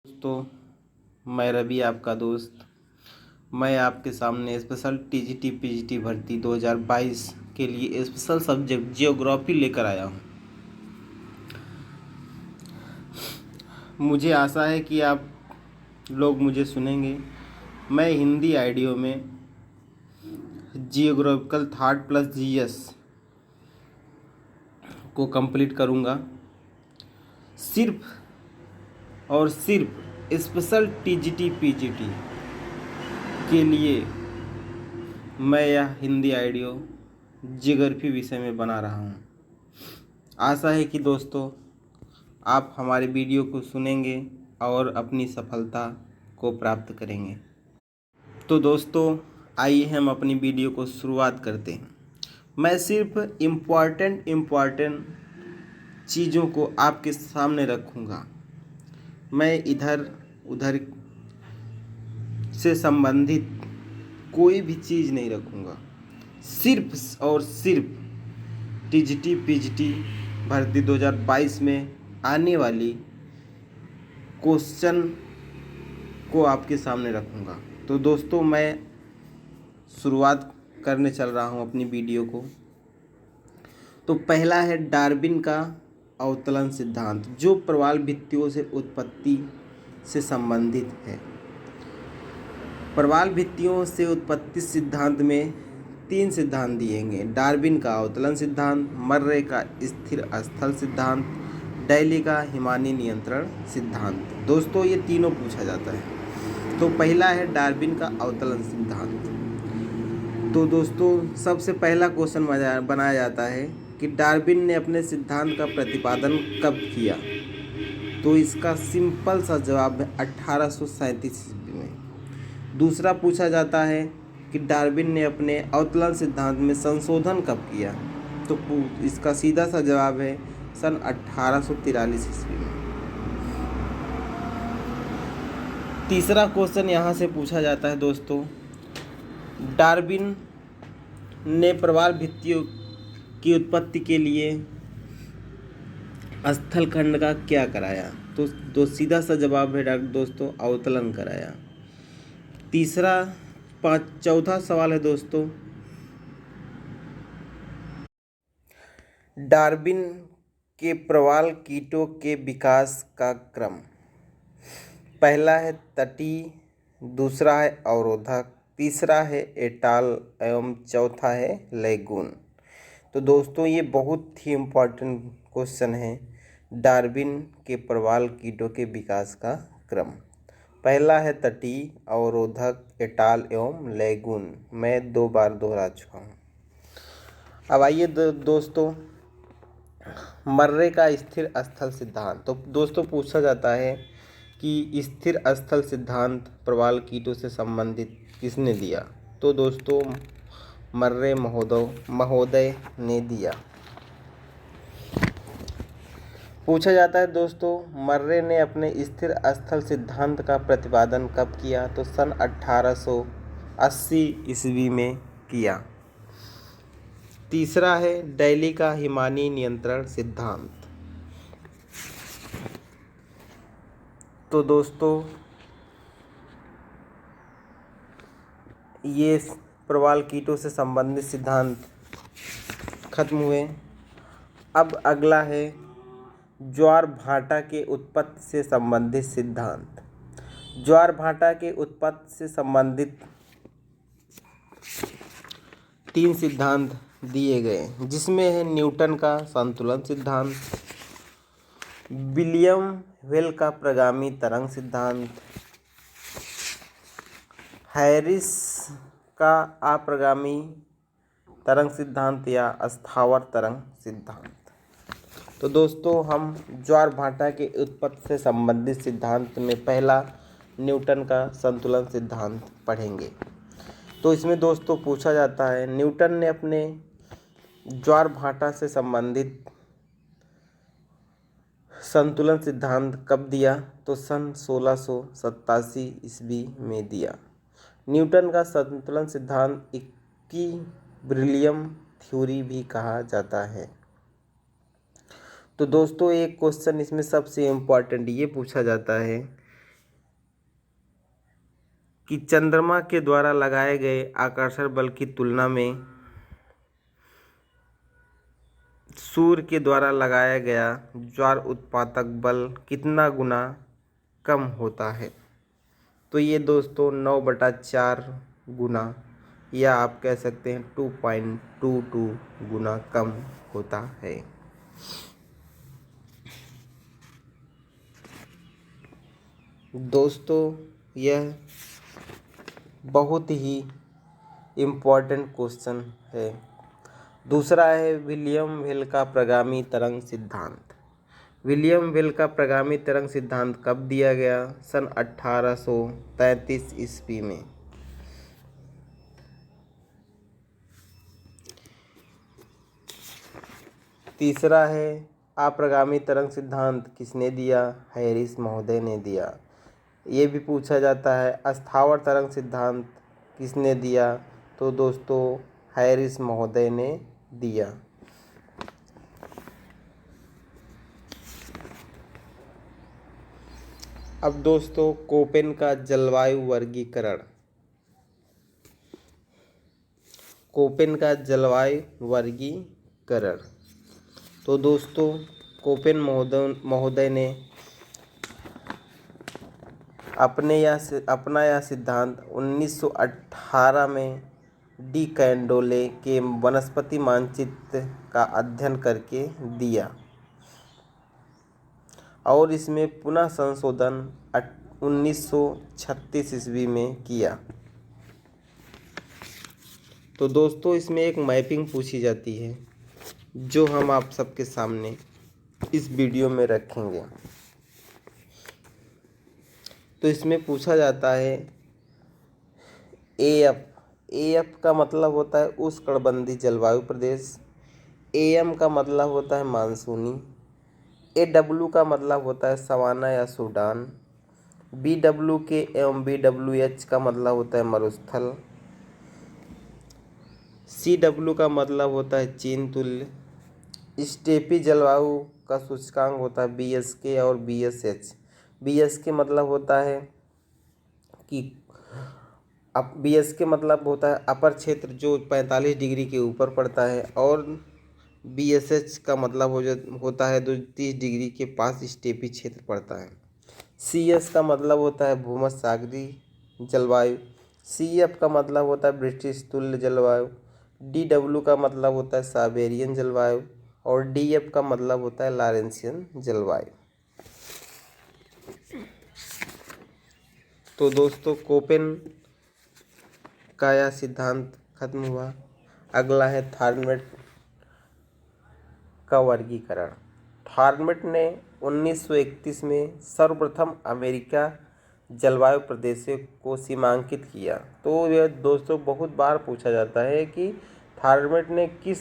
दोस्तों, मैं रवि आपका दोस्त। मैं आपके सामने स्पेशल टीजीटी पीजीटी भर्ती 2022 के लिए स्पेशल सब्जेक्ट जियोग्राफी लेकर आया हूँ। मुझे आशा है कि आप लोग मुझे सुनेंगे। मैं हिंदी आइडियो में जियोग्राफिकल थॉट प्लस जीएस को कंप्लीट करूँगा। सिर्फ और सिर्फ स्पेशल टीजीटी पीजीटी के लिए मैं यह हिंदी आइडियो जियोग्राफी विषय में बना रहा हूँ। आशा है कि दोस्तों आप हमारे वीडियो को सुनेंगे और अपनी सफलता को प्राप्त करेंगे। तो दोस्तों, आइए हम अपनी वीडियो को शुरुआत करते हैं। मैं सिर्फ इम्पॉर्टेंट चीज़ों को आपके सामने रखूँगा। मैं इधर उधर से संबंधित कोई भी चीज़ नहीं रखूँगा। सिर्फ और सिर्फ टीजीटी पीजीटी भर्ती 2022 में आने वाली क्वेश्चन को आपके सामने रखूँगा। तो दोस्तों, मैं शुरुआत करने चल रहा हूँ अपनी वीडियो को। तो पहला है डार्विन का अवतरण सिद्धांत, जो प्रवाल भित्तियों से उत्पत्ति से संबंधित है। प्रवाल भित्तियों से उत्पत्ति सिद्धांत में 3 सिद्धांत दिए गए: डार्विन का अवतरण सिद्धांत, मर्रे का स्थिर स्थल सिद्धांत, डैली का हिमानी नियंत्रण सिद्धांत। दोस्तों, ये तीनों पूछा जाता है। तो पहला है डार्विन का अवतरण सिद्धांत। तो दोस्तों, सबसे पहला क्वेश्चन बनाया जाता है कि डार्विन ने अपने सिद्धांत का प्रतिपादन कब किया। तो इसका सिंपल सा जवाब है 1837 ईस्वी में। दूसरा पूछा जाता है कि डार्विन ने अपने अवतरण सिद्धांत में संशोधन कब किया। तो इसका सीधा सा जवाब है सन 1843 ईस्वी में। तीसरा क्वेश्चन यहाँ से पूछा जाता है दोस्तों, डार्विन ने प्रवाल भित्तियों की उत्पत्ति के लिए स्थल खंड का क्या कराया। तो सीधा सा जवाब है दोस्तों, अवतरण कराया। चौथा सवाल है दोस्तों, डार्विन के प्रवाल कीटों के विकास का क्रम। पहला है तटीय, दूसरा है अवरोधक, तीसरा है एटाल एवं चौथा है लैगून। तो दोस्तों, ये बहुत ही इम्पोर्टेंट क्वेश्चन है। डार्विन के प्रवाल कीटों के विकास का क्रम। पहला है तटीय, अवरोधक, एटाल एवं लैगून। मैं 2 बार दोहरा चुका हूँ। अब आइए दोस्तों, मर्रे का स्थिर स्थल सिद्धांत। तो दोस्तों, पूछा जाता है कि स्थिर स्थल सिद्धांत प्रवाल कीटों से संबंधित किसने दिया। तो दोस्तों, मर्रे महोदय ने दिया। पूछा जाता है दोस्तों, मर्रे ने अपने स्थिर स्थल सिद्धांत का प्रतिपादन कब किया। तो सन 1880 ईस्वी में किया। तीसरा है डैली का हिमानी नियंत्रण सिद्धांत। तो दोस्तों, ये प्रवाल कीटों से संबंधित सिद्धांत खत्म हुए। अब अगला है ज्वार भाटा के उत्पत्ति से संबंधित सिद्धांत। ज्वार भाटा के उत्पत्ति से संबंधित 3 सिद्धांत दिए गए, जिसमें है न्यूटन का संतुलन सिद्धांत, विलियम व्हेल का प्रगामी तरंग सिद्धांत, हैरिस का अप्रगामी तरंग सिद्धांत या स्थावर तरंग सिद्धांत। तो दोस्तों, हम ज्वार भाटा के उत्पत्ति से संबंधित सिद्धांत में पहला न्यूटन का संतुलन सिद्धांत पढ़ेंगे। तो इसमें दोस्तों पूछा जाता है, न्यूटन ने अपने ज्वार भाटा से संबंधित संतुलन सिद्धांत कब दिया। तो सन 1687 ईस्वी में दिया। न्यूटन का संतुलन सिद्धांत इक्विलिब्रियम थ्योरी भी कहा जाता है। तो दोस्तों, एक क्वेश्चन इसमें सबसे इम्पोर्टेंट ये पूछा जाता है कि चंद्रमा के द्वारा लगाए गए आकर्षण बल की तुलना में सूर्य के द्वारा लगाया गया ज्वार उत्पादक बल कितना गुना कम होता है। तो ये दोस्तों 9/4 गुना, या आप कह सकते हैं 2.22 गुना कम होता है। दोस्तों यह बहुत ही इम्पोर्टेंट क्वेश्चन है। दूसरा है विलियम वेल का प्रगामी तरंग सिद्धांत। विलियम वेल का प्रगामी तरंग सिद्धांत कब दिया गया? सन 1833 ईस्वी में। तीसरा है अप्रगामी तरंग सिद्धांत किसने दिया? हैरिस महोदय ने दिया। ये भी पूछा जाता है अस्थावर तरंग सिद्धांत किसने दिया? तो दोस्तों हैरिस महोदय ने दिया। अब दोस्तों कोपेन का जलवायु वर्गीकरण। कोपेन का जलवायु वर्गीकरण। तो दोस्तों कोपेन महोदय ने अपना यह सिद्धांत 1918 में डी कैंडोले के वनस्पति मानचित्र का अध्ययन करके दिया और इसमें पुनः संशोधन 1936 ईस्वी में किया। तो दोस्तों इसमें एक मैपिंग पूछी जाती है जो हम आप सबके सामने इस वीडियो में रखेंगे। तो इसमें पूछा जाता है एएफ का मतलब होता है उष्णकटिबंधीय जलवायु प्रदेश। एएम का मतलब होता है मानसूनी। एडब्ल्यू का मतलब होता है सवाना या सूडान। बीडब्ल्यू के एवं बीडब्ल्यूएच का मतलब होता है मरुस्थल। सीडब्ल्यू का मतलब होता है चीन तुल्य। स्टेपी जलवायु का सूचकांक होता है बीएसके और बीएसएच। बीएसके मतलब होता है कि अब बीएसके मतलब होता है अपर क्षेत्र जो 45 डिग्री के ऊपर पड़ता है, और बीएसएच का मतलब होता है जो 30 डिग्री के पास स्टेपी क्षेत्र पड़ता है। सीएस का मतलब होता है भूमध्यसागरीय जलवायु। सीएफ का मतलब होता है ब्रिटिश तुल्य जलवायु। डीडब्ल्यू का मतलब होता है साइबेरियन जलवायु, और डीएफ का मतलब होता है लॉरेंसियन जलवायु। तो दोस्तों कोपेन का यह सिद्धांत खत्म हुआ। अगला है थार्मेट का वर्गीकरण। थार्मेट ने 1931 में सर्वप्रथम अमेरिका जलवायु प्रदेशों को सीमांकित किया। तो यह दोस्तों बहुत बार पूछा जाता है कि थार्मेट ने किस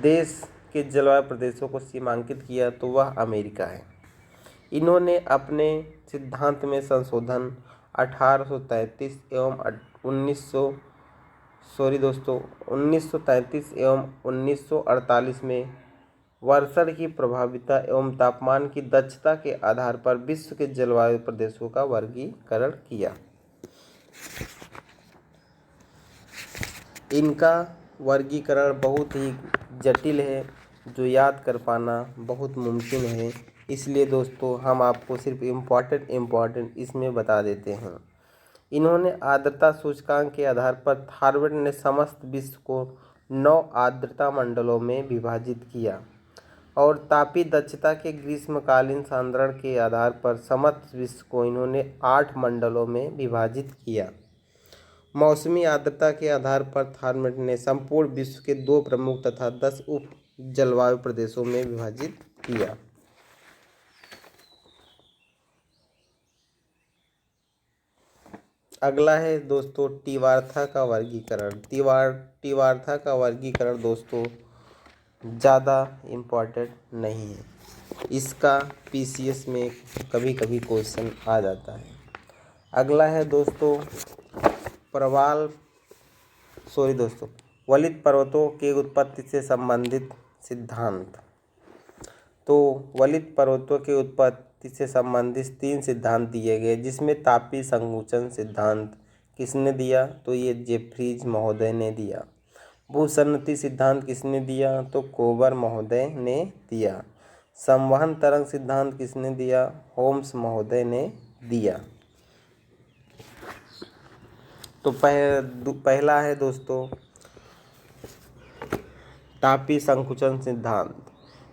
देश के जलवायु प्रदेशों को सीमांकित किया, तो वह अमेरिका है। इन्होंने अपने सिद्धांत में संशोधन 1833 एवं 1933 एवं 1948 में वर्षण की प्रभाविता एवं तापमान की दक्षता के आधार पर विश्व के जलवायु प्रदेशों का वर्गीकरण किया। इनका वर्गीकरण बहुत ही जटिल है जो याद कर पाना बहुत मुमकिन है, इसलिए दोस्तों हम आपको सिर्फ इम्पॉर्टेंट इसमें बता देते हैं। इन्होंने आर्द्रता सूचकांक के आधार पर थार्मेट ने समस्त विश्व को 9 आर्द्रता मंडलों में विभाजित किया, और तापीय दक्षता के ग्रीष्मकालीन सांद्रण के आधार पर समस्त विश्व को इन्होंने 8 मंडलों में विभाजित किया। मौसमी आर्द्रता के आधार पर थार्मेट ने संपूर्ण विश्व के 2 प्रमुख तथा 10 उप जलवायु प्रदेशों में विभाजित किया। अगला है दोस्तों टिवार्था का वर्गीकरण। टिवार्था का वर्गीकरण दोस्तों ज़्यादा इम्पोर्टेंट नहीं है, इसका पीसीएस में कभी कभी क्वेश्चन आ जाता है। अगला है दोस्तों वलित पर्वतों के उत्पत्ति से संबंधित सिद्धांत। तो वलित पर्वतों के उत्पत्ति से संबंधित 3 सिद्धांत दिए गए, जिसमें तापीय संकुचन सिद्धांत, किसने दिया? तो ये जेफ्रीज महोदय ने दिया। भूसन्नति सिद्धांत किसने दिया? तो कोबर महोदय ने दिया। संवहन तरंग सिद्धांत किसने दिया? होम्स महोदय ने दिया। तो पहला है दोस्तों तापीय संकुचन सिद्धांत,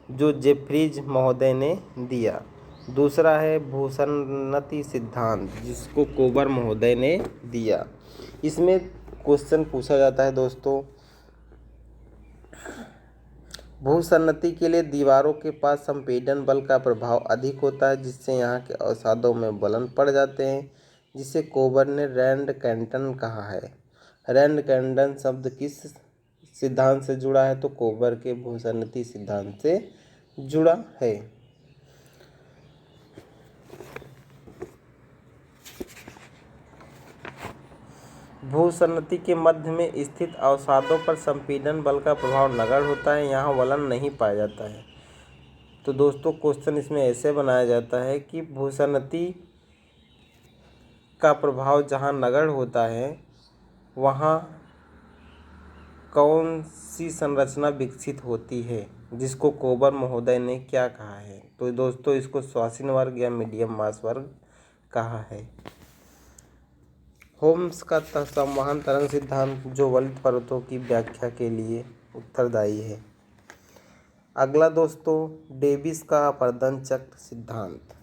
जो जेफ्रीज महोदय ने दिया। दूसरा है भूसन्नति सिद्धांत, जिसको कोबर महोदय ने दिया। इसमें क्वेश्चन पूछा जाता है दोस्तों, भूसन्नति के लिए दीवारों के पास संपीड़न बल का प्रभाव अधिक होता है, जिससे यहाँ के अवसादों में बलन पड़ जाते हैं, जिसे कोबर ने रैंड कैंटन कहा है। रैंड कैंटन शब्द किस सिद्धांत से जुड़ा है? तो कोबर के भूसन्नति सिद्धांत से जुड़ा है। भूसन्नति के मध्य में स्थित अवसादों पर संपीड़न बल का प्रभाव नगण्य होता है, यहाँ वलन नहीं पाया जाता है। तो दोस्तों क्वेश्चन इसमें ऐसे बनाया जाता है कि भूसन्नति का प्रभाव जहाँ नगण्य होता है वहाँ कौन सी संरचना विकसित होती है, जिसको कोबर महोदय ने क्या कहा है? तो दोस्तों इसको श्वासीन वर्ग या मीडियम मास वर्ग कहा है। होम्स का संवहन तरंग सिद्धांत, जो वलित पर्वतों की व्याख्या के लिए उत्तरदायी है। अगला दोस्तों डेविस का अपर्दन चक्र सिद्धांत।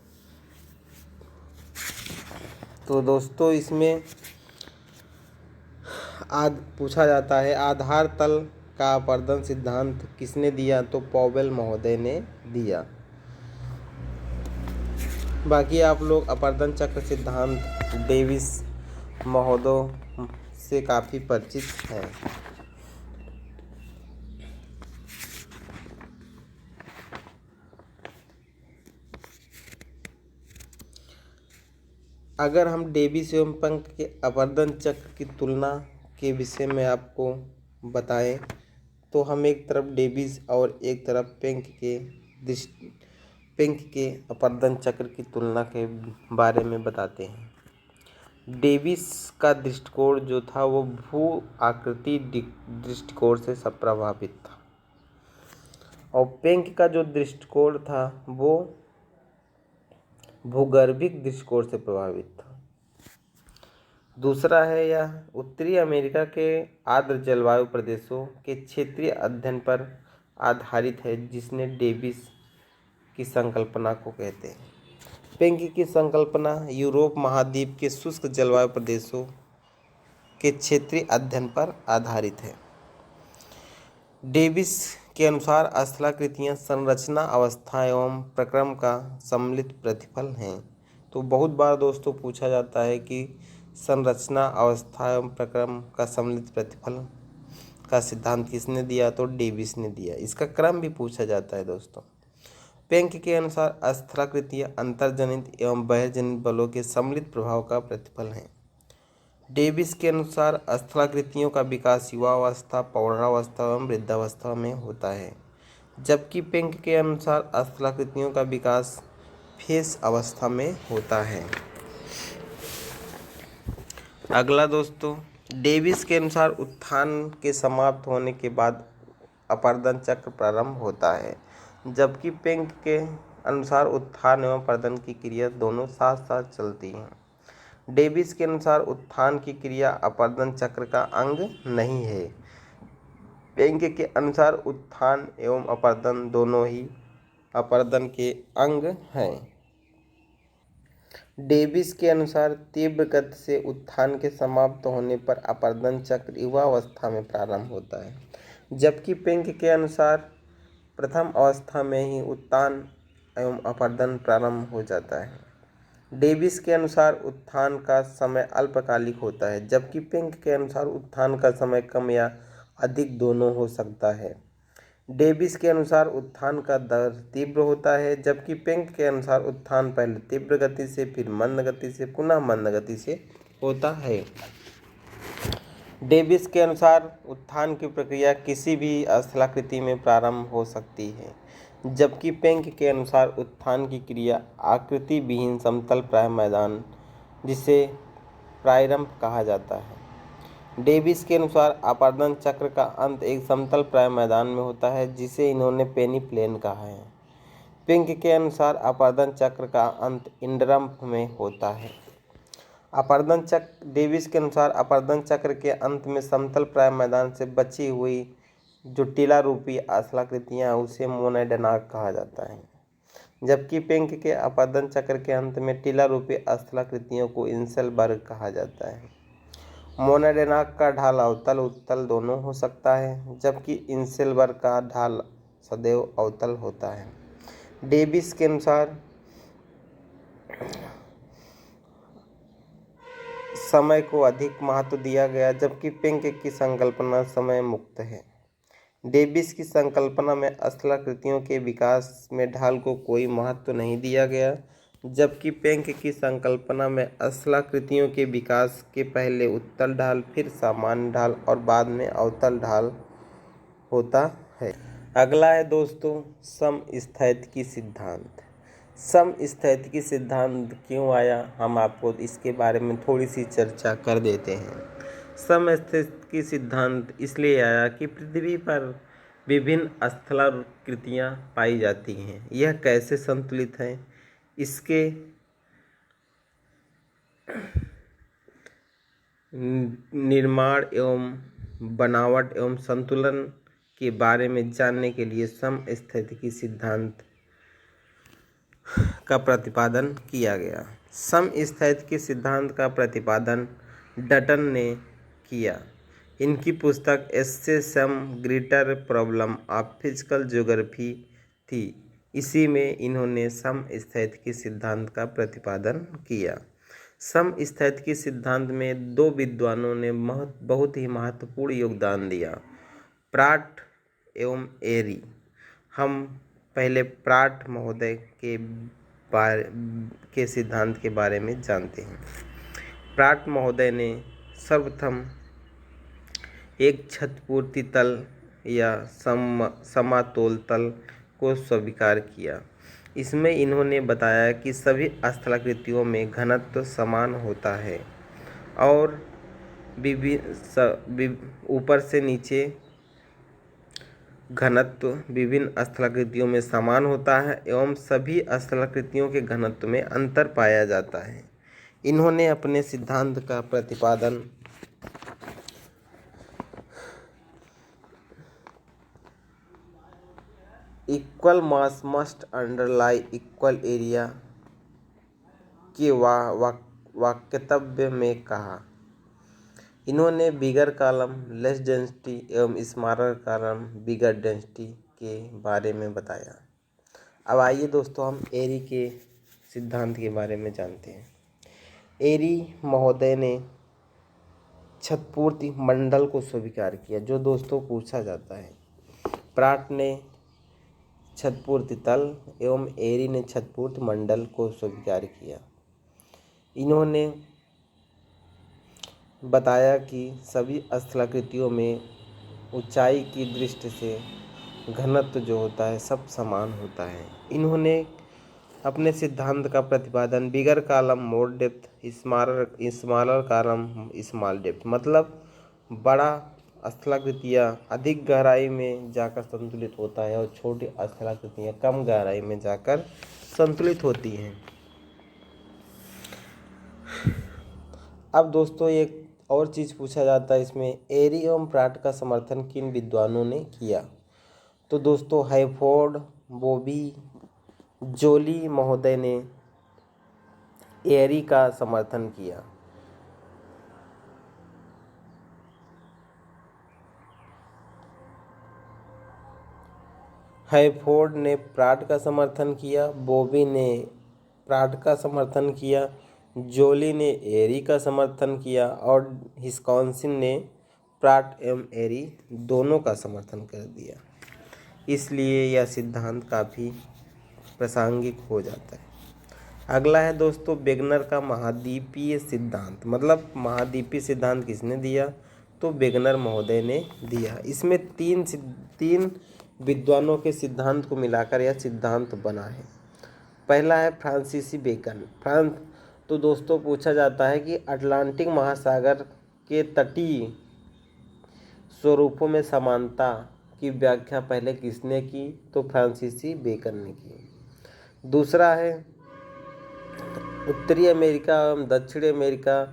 तो दोस्तों इसमें पूछा जाता है आधार तल का अपर्दन सिद्धांत किसने दिया? तो पॉवेल महोदय ने दिया। बाकी आप लोग अपर्दन चक्र सिद्धांत डेविस महोदय से काफ़ी परिचित हैं। अगर हम डेविस एवं पंक के अपर्दन चक्र की तुलना के विषय में आपको बताएं तो हम एक तरफ डेविस और एक तरफ पेंक के अपर्दन चक्र की तुलना के बारे में बताते हैं। डेविस का दृष्टिकोण जो था वो भू आकृति दृष्टिकोण से सब प्रभावित था और पेंक का जो दृष्टिकोण था वो भूगर्भिक दृष्टिकोण से प्रभावित था। दूसरा है यह उत्तरी अमेरिका के आर्द्र जलवायु प्रदेशों के क्षेत्रीय अध्ययन पर आधारित है, जिसने डेविस की संकल्पना को कहते हैं। पेंक की संकल्पना यूरोप महाद्वीप के शुष्क जलवायु प्रदेशों के क्षेत्रीय अध्ययन पर आधारित है। डेविस के अनुसार स्थलाकृतियाँ संरचना, अवस्था एवं प्रक्रम का सम्मिलित प्रतिफल हैं। तो बहुत बार दोस्तों पूछा जाता है कि संरचना, अवस्था एवं प्रक्रम का सम्मिलित प्रतिफल का सिद्धांत किसने दिया? तो डेविस ने दिया। इसका क्रम भी पूछा जाता है दोस्तों। पेंक के अनुसार स्थलाकृतियाँ अंतर्जनित एवं बहिर्जनित बलों के सम्मिलित प्रभाव का प्रतिफल हैं। डेविस के अनुसार स्थलाकृतियों का विकास युवावस्था, पौगंडावस्था एवं वृद्धावस्था में होता है, जबकि पेंक के अनुसार स्थलाकृतियों का विकास फेस अवस्था में होता है। अगला दोस्तों डेविस के अनुसार उत्थान के समाप्त होने के बाद अपर्दन चक्र प्रारंभ होता है, जबकि पेंक के अनुसार उत्थान एवं अपरदन की क्रिया दोनों साथ साथ चलती हैं। डेविस के अनुसार उत्थान की क्रिया अपरदन चक्र का अंग नहीं है। पेंक के अनुसार उत्थान एवं अपरदन दोनों ही अपरदन के अंग हैं। डेविस के अनुसार तीव्र गति से उत्थान के समाप्त होने पर अपरदन चक्र युवावस्था में प्रारंभ होता है, जबकि पेंक के अनुसार प्रथम अवस्था में ही उत्थान एवं अपरदन प्रारंभ हो जाता है। डेविस के अनुसार उत्थान का समय अल्पकालिक होता है, जबकि पेंक के अनुसार उत्थान का समय कम या अधिक दोनों हो सकता है। डेविस के अनुसार उत्थान का दर तीव्र होता है, जबकि पेंक के अनुसार उत्थान पहले तीव्र गति से, फिर मंद गति से, पुनः मंद गति से होता है। डेविस के अनुसार उत्थान की प्रक्रिया किसी भी स्थलाकृति में प्रारंभ हो सकती है, जबकि पेंक के अनुसार उत्थान की क्रिया आकृति विहीन समतल प्राय मैदान, जिसे प्रारंभ कहा जाता है। डेविस के अनुसार अपरदन चक्र का अंत एक समतल प्राय मैदान में होता है, जिसे इन्होंने पेनी प्लेन कहा है। पिंक के अनुसार अपरदन चक्र का अंत इंडरम्प में होता है। डेविस के अनुसार अपरदन चक्र के अंत में समतल प्राय मैदान से बची हुई जो टीला रूपी स्थलाकृतियाँ उसे मोनोडेनाक कहा जाता है, जबकि पिंक के अपरदन चक्र के अंत में टीला रूपी स्थलाकृतियों को इंसेलबर्ग कहा जाता है। मोनोडेनाक का ढाल अवतल उत्तल दोनों हो सकता है, जबकि इंसेलबर्ग का ढाल सदैव अवतल होता है। डेविस के अनुसार समय को अधिक महत्व दिया गया, जबकि पिंक की संकल्पना समय मुक्त है। डेविस की संकल्पना में स्थलाकृतियों के विकास में ढाल को कोई महत्व नहीं दिया गया, जबकि पिंक की संकल्पना में स्थलाकृतियों के विकास के पहले उत्तल ढाल, फिर सामान्य ढाल और बाद में अवतल ढाल होता है। अगला है दोस्तों समस्थैतिकी सिद्धांत। समस्थैतिकी सिद्धांत क्यों आया, हम आपको इसके बारे में थोड़ी सी चर्चा कर देते हैं। समस्थैतिकी सिद्धांत इसलिए आया कि पृथ्वी पर विभिन्न स्थलाकृतियाँ पाई जाती हैं। यह कैसे संतुलित है, इसके निर्माण एवं बनावट एवं संतुलन के बारे में जानने के लिए समस्थैतिकी सिद्धांत का प्रतिपादन किया गया। समस्थैतिकी सिद्धांत का प्रतिपादन डटन ने किया। इनकी पुस्तक essay some greater problem of physical geography थी। इसी में इन्होंने समस्थैतिकी सिद्धांत का प्रतिपादन किया। समस्थैतिकी सिद्धांत में दो विद्वानों ने बहुत ही महत्वपूर्ण योगदान दिया, प्राट एवं एरी। हम पहले प्राट महोदय के सिद्धांत के बारे में जानते हैं। प्राट महोदय ने सर्वप्रथम एक छतपूर्ति तल या समातोल तल को स्वीकार किया। इसमें इन्होंने बताया कि सभी स्थलाकृतियों में घनत्व समान होता है और ऊपर से नीचे घनत्व विभिन्न स्थलाकृतियों में समान होता है एवं सभी स्थलाकृतियों के घनत्व में अंतर पाया जाता है। इन्होंने अपने सिद्धांत का प्रतिपादन इक्वल मास मस्ट अंडरलाई इक्वल एरिया के वाक्तव्य में कहा। इन्होंने बिगर कॉलम लेस डेंसिटी एवं स्मॉलर कॉलम बिगर डेंसिटी के बारे में बताया। अब आइए दोस्तों हम एरी के सिद्धांत के बारे में जानते हैं। एरी महोदय ने छतपूर्ति मंडल को स्वीकार किया, जो दोस्तों पूछा जाता है। प्राट ने छतपूर्ति तल एवं एरी ने छतपूर्ति मंडल को स्वीकार किया। इन्होंने बताया कि सभी स्थलाकृतियों में ऊंचाई की दृष्टि से घनत्व जो होता है सब समान होता है। इन्होंने अपने सिद्धांत का प्रतिपादन bigger column more depth smaller column small depth, मतलब बड़ा स्थलाकृतियाँ अधिक गहराई में जाकर संतुलित होता है और छोटी स्थलाकृतियाँ कम गहराई में जाकर संतुलित होती हैं। अब दोस्तों एक और चीज़ पूछा जाता है इसमें, एरी एवं प्राट का समर्थन किन विद्वानों ने किया। तो दोस्तों हैफोर्ड, बॉबी, जोली महोदय ने एरी का समर्थन किया। हैफोर्ड ने प्राट का समर्थन किया, बॉबी ने प्राट का समर्थन किया, जोली ने एरी का समर्थन किया और विस्कॉन्सिन ने प्राट एवं एरी दोनों का समर्थन कर दिया। इसलिए यह सिद्धांत काफ़ी प्रासंगिक हो जाता है। अगला है दोस्तों वेगनर का महाद्वीपीय सिद्धांत। मतलब महाद्वीपीय सिद्धांत किसने दिया, तो वेगनर महोदय ने दिया। इसमें तीन विद्वानों के सिद्धांत को मिलाकर यह सिद्धांत बना है। पहला है फ्रांसीसी बेकन। तो दोस्तों पूछा जाता है कि अटलांटिक महासागर के तटीय स्वरूपों में समानता की व्याख्या पहले किसने की? तो फ्रांसीसी बेकन ने की। दूसरा है उत्तरी अमेरिका एवं दक्षिणी अमेरिका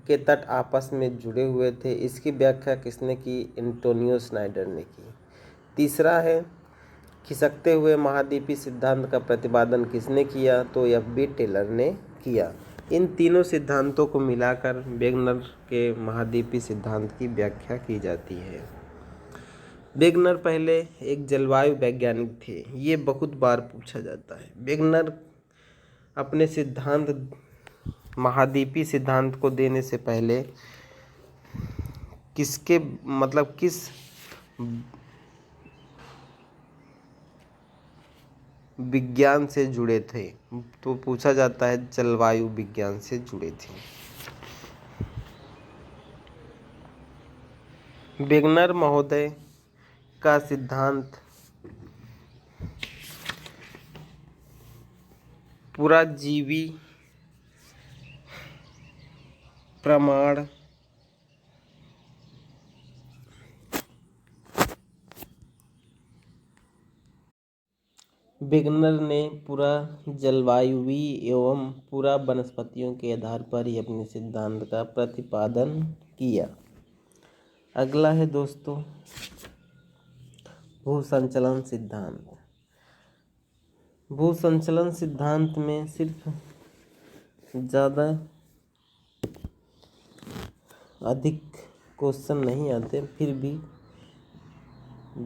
के तट आपस में जुड़े हुए थे, इसकी व्याख्या किसने की? एंटोनियो स्नाइडर ने की। तीसरा है खिसकते हुए महाद्वीपीय सिद्धांत का प्रतिपादन किसने किया? तो F.B. टेलर ने किया। इन तीनों सिद्धांतों को मिलाकर वेगनर के महाद्वीपीय सिद्धांत की व्याख्या की जाती है। वेगनर पहले एक जलवायु वैज्ञानिक थे, ये बहुत बार पूछा जाता है। वेगनर अपने सिद्धांत महाद्वीपीय सिद्धांत को देने से पहले किस विज्ञान से जुड़े थे? तो पूछा जाता है जलवायु विज्ञान से जुड़े थे। वेगनर महोदय का सिद्धांत पुराजीवी प्रमाण वेगनर ने पूरा जलवायुवीय एवं पूरा वनस्पतियों के आधार पर ही अपने सिद्धांत का प्रतिपादन किया। अगला है दोस्तों भूसंचलन सिद्धांत। भूसंचलन सिद्धांत में सिर्फ ज़्यादा अधिक क्वेश्चन नहीं आते, फिर भी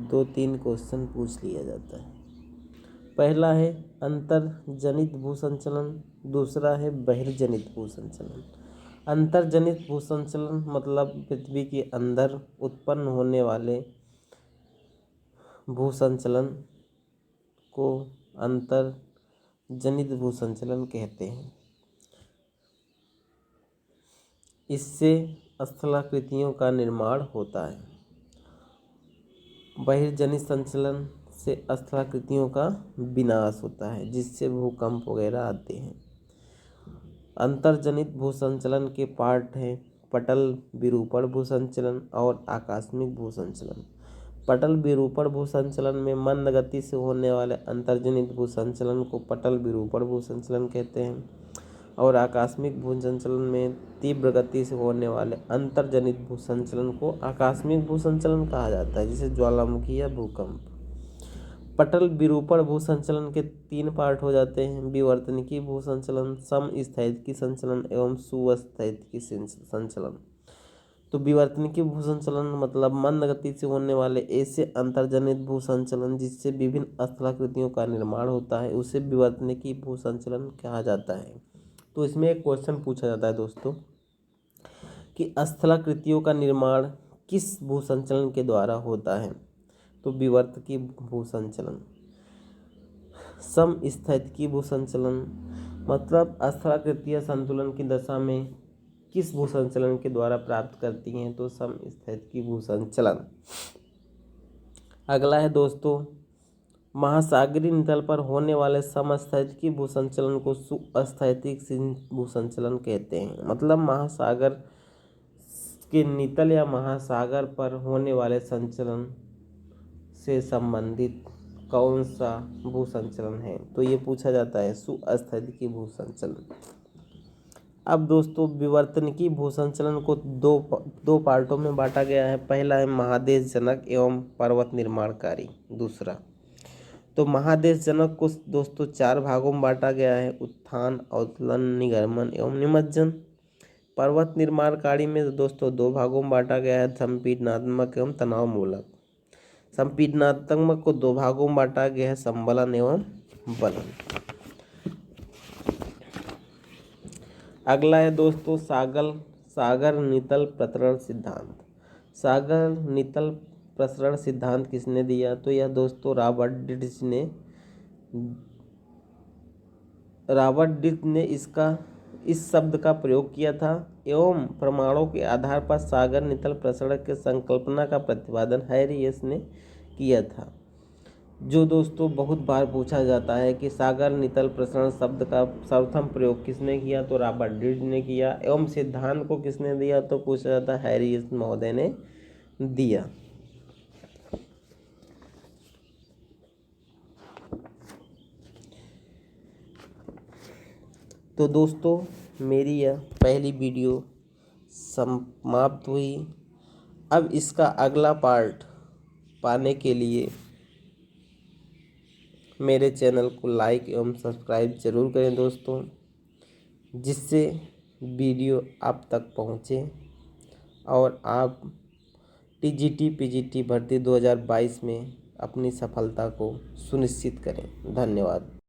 2-3 क्वेश्चन पूछ लिया जाता है। पहला है अंतर्जनित भूसंचलन, दूसरा है बहिर्जनित भूसंचलन। अंतर्जनित भूसंचलन मतलब पृथ्वी के अंदर उत्पन्न होने वाले भूसंचलन को अंतर्जनित भूसंचलन कहते हैं। इससे स्थलाकृतियों का निर्माण होता है। बहिर्जनित संचलन से स्थलाकृतियों का विनाश होता है, जिससे भूकंप वगैरह आते हैं। अंतर्जनित भूसंचलन के पार्ट हैं पटल विरूपण भूसंचलन और आकस्मिक भूसंचलन। पटल विरूपण भूसंचलन में मंद गति से होने वाले अंतर्जनित भूसंचलन को पटल विरूपण भूसंचलन कहते हैं और आकस्मिक भूसंचलन में तीव्र गति से होने वाले अंतर्जनित भूसंचलन को आकस्मिक भूसंचलन कहा जाता है, जैसे ज्वालामुखी या भूकंप। पटल विरूपण भूसंचलन के 3 पार्ट हो जाते हैं: विवर्तनिकी भूसंचलन, समस्थैतिकी संचलन एवं सुस्थैतिकी संचलन। तो विवर्तनिकी भूसंचलन मतलब मंद गति से होने वाले ऐसे अंतर्जनित भूसंचलन जिससे विभिन्न स्थलाकृतियों का निर्माण होता है, उसे विवर्तनिकी भूसंचलन कहा जाता है। तो इसमें एक क्वेश्चन पूछा जाता है दोस्तों कि स्थलाकृतियों का निर्माण किस भूसंचलन के द्वारा होता है? तो विवर्तनिकी भूसंचलन। समस्थैतिकी भूसंचलन मतलब स्थलाकृतियां संतुलन की दशा में किस भूसंचलन के द्वारा प्राप्त करती हैं? तो समस्थैतिकी भूसंचलन। अगला है दोस्तों महासागरीय नितल पर होने वाले समस्थैतिकी भूसंचलन को सुस्थैतिक भूसंचलन कहते हैं। मतलब महासागर के नितल या महासागर पर होने वाले संचलन से संबंधित कौन सा भूसंचलन है? तो ये पूछा जाता है सुस्थैतिकी भूसंचलन। अब दोस्तों विवर्तनिकी भूसंचलन को दो पार्टों में बांटा गया है। पहला है महादेश जनक एवं पर्वत निर्माणकारी। दूसरा तो महादेश जनक को दोस्तों 4 भागों में बांटा गया है: उत्थान, अवतरण, निगमन एवं निमज्जन। पर्वत निर्माणकारी में दोस्तों 2 भागों में बांटा गया है: संपीडनात्मक एवं तनावमूलक। संपीडनात्मक को 2 भागों में बांटा गया है: संबलन एवं बलन। अगला है दोस्तों सागर नितल प्रसरण सिद्धांत। सागर नितल प्रसरण सिद्धांत किसने दिया? तो यह दोस्तों रॉबर्ट डिच ने इस शब्द का प्रयोग किया था एवं प्रमाणों के आधार पर सागर नितल प्रसरण के संकल्पना का प्रतिपादन हैरी एस ने किया था। जो दोस्तों बहुत बार पूछा जाता है कि सागर नितल प्रसरण शब्द का सर्वप्रथम प्रयोग किसने किया, तो रॉबर्ट ड्यूड ने किया। एवं सिद्धांत को किसने दिया, तो पूछा जाता है हैरिस महोदय ने दिया। तो दोस्तों मेरी यह पहली वीडियो समाप्त हुई। अब इसका अगला पार्ट पाने के लिए मेरे चैनल को लाइक एवं सब्सक्राइब जरूर करें दोस्तों, जिससे वीडियो आप तक पहुँचे और आप टीजीटी पीजीटी भर्ती 2022 में अपनी सफलता को सुनिश्चित करें। धन्यवाद।